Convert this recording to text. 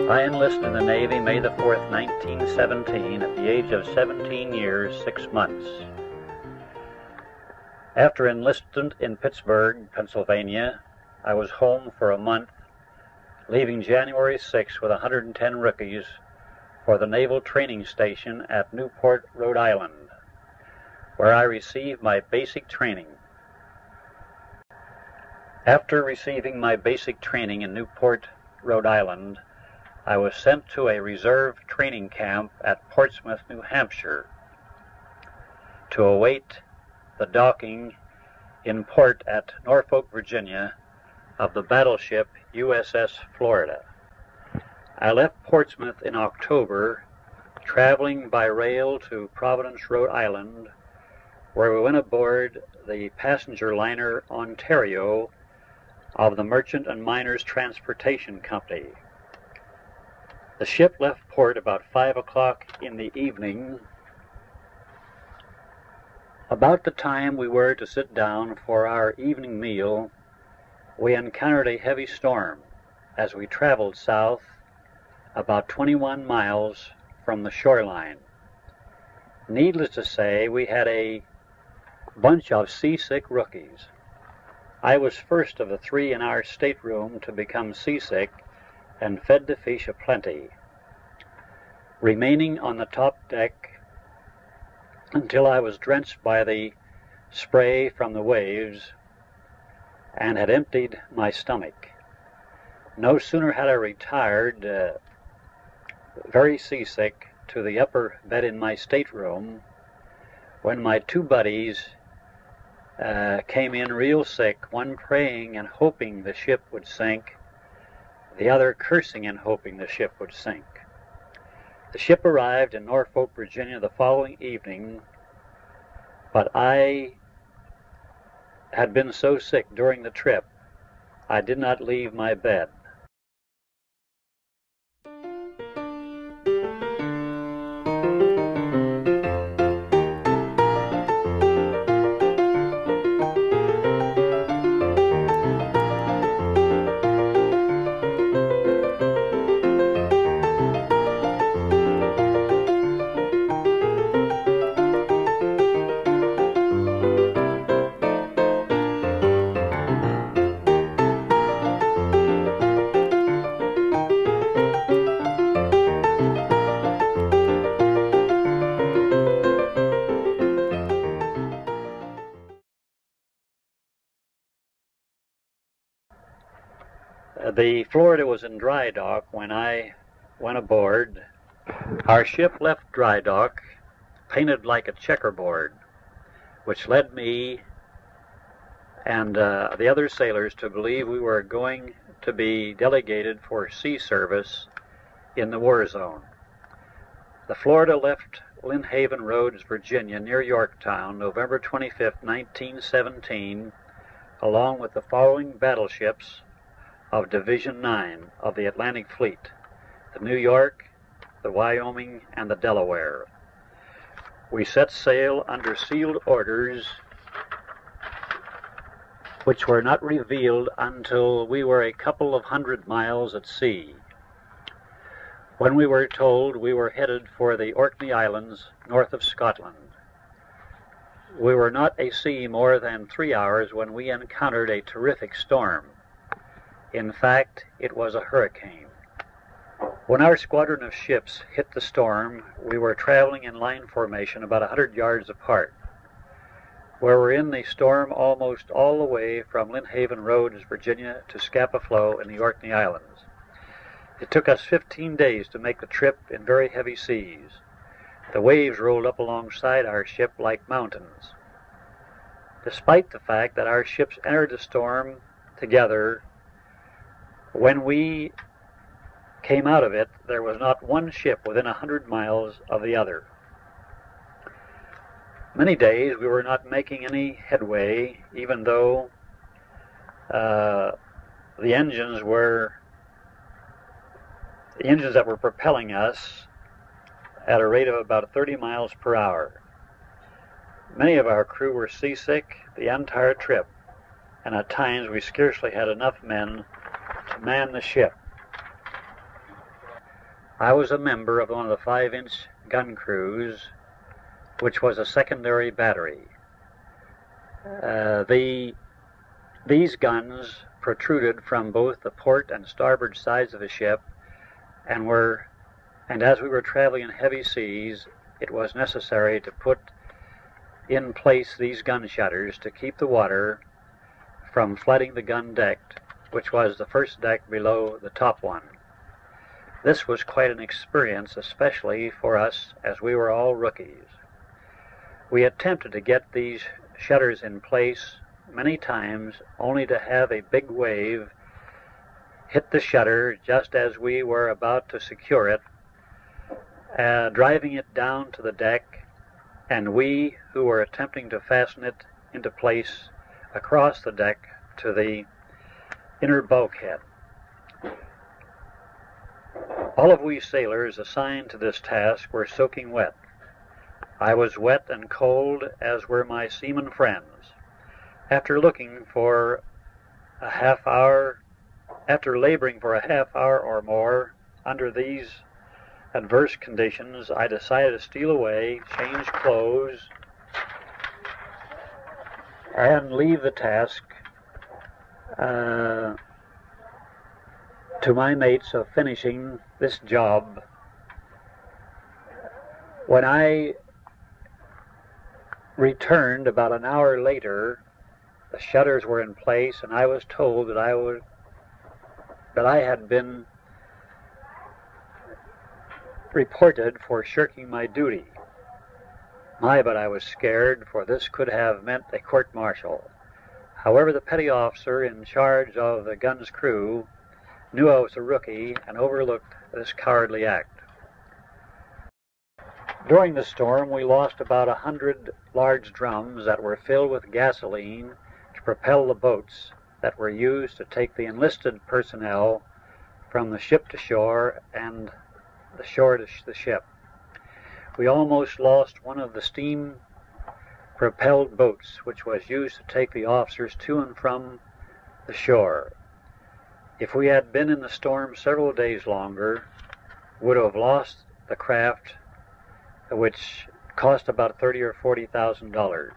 I enlisted in the Navy May the 4th, 1917, at the age of 17 years, 6 months. After enlistment in Pittsburgh, Pennsylvania, I was home for a month, leaving January 6 with 110 rookies for the Naval Training Station at Newport, Rhode Island, where I received my basic training. After receiving my basic training in Newport, Rhode Island, I was sent to a reserve training camp at Portsmouth, New Hampshire, to await the docking in port at Norfolk, Virginia, of the battleship USS Florida. I left Portsmouth in October, traveling by rail to Providence, Rhode Island, where we went aboard the passenger liner Ontario of the Merchant and Miners Transportation Company. The ship left port about 5 o'clock in the evening. About the time we were to sit down for our evening meal, we encountered a heavy storm as we traveled south about 21 miles from the shoreline. Needless to say, we had a bunch of seasick rookies. I was first of the 3 in our stateroom to become seasick and fed the fish aplenty, remaining on the top deck until I was drenched by the spray from the waves and had emptied my stomach. No sooner had I retired, very seasick, to the upper bed in my stateroom when my 2 buddies came in real sick, one praying and hoping the ship would sink, the other cursing and hoping the ship would sink. The ship arrived in Norfolk, Virginia the following evening, but I had been so sick during the trip, I did not leave my bed. The Florida was in dry dock when I went aboard. Our ship left dry dock painted like a checkerboard, which led me and the other sailors to believe we were going to be delegated for sea service in the war zone. The Florida left Lynn Haven Roads, Virginia, near Yorktown, November 25, 1917, along with the following battleships of Division 9 of the Atlantic Fleet: the New York, the Wyoming, and the Delaware. We set sail under sealed orders, which were not revealed until we were a couple of 100 miles at sea, when we were told we were headed for the Orkney Islands, north of Scotland. We were not at sea more than 3 hours when we encountered a terrific storm. In fact, it was a hurricane. When our squadron of ships hit the storm, we were traveling in line formation about 100 yards apart. We were in the storm almost all the way from Lynn Haven Roads, Virginia, to Scapa Flow in the Orkney Islands. It took us 15 days to make the trip in very heavy seas. The waves rolled up alongside our ship like mountains. Despite the fact that our ships entered the storm together, when we came out of it, there was not one ship within 100 miles of the other. Many days we were not making any headway, even though the engines that were propelling us at a rate of about 30 miles per hour. Many of our crew were seasick the entire trip, and at times we scarcely had enough men to man the ship. I was a member of one of the 5-inch gun crews, which was a secondary battery. These guns protruded from both the port and starboard sides of the ship, and as we were traveling in heavy seas, it was necessary to put in place these gun shutters to keep the water from flooding the gun deck, which was the first deck below the top one. This was quite an experience, especially for us, as we were all rookies. We attempted to get these shutters in place many times, only to have a big wave hit the shutter just as we were about to secure it, driving it down to the deck, and we who were attempting to fasten it into place across the deck to the inner bulkhead. All of we sailors assigned to this task were soaking wet. I was wet and cold, as were my seaman friends. After laboring for a half hour or more under these adverse conditions, I decided to steal away, change clothes, and leave the task to my mates of finishing this job. When I returned about an hour later, the shutters were in place, and I was told that I had been reported for shirking my duty. But I was scared, for this could have meant a court-martial. However, the petty officer in charge of the gun's crew knew I was a rookie and overlooked this cowardly act. During the storm, we lost about 100 large drums that were filled with gasoline to propel the boats that were used to take the enlisted personnel from the ship to shore and the shore to the ship. We almost lost one of the steam-propelled boats, which was used to take the officers to and from the shore. If we had been in the storm several days longer, we would have lost the craft, which cost about $30,000 or $40,000.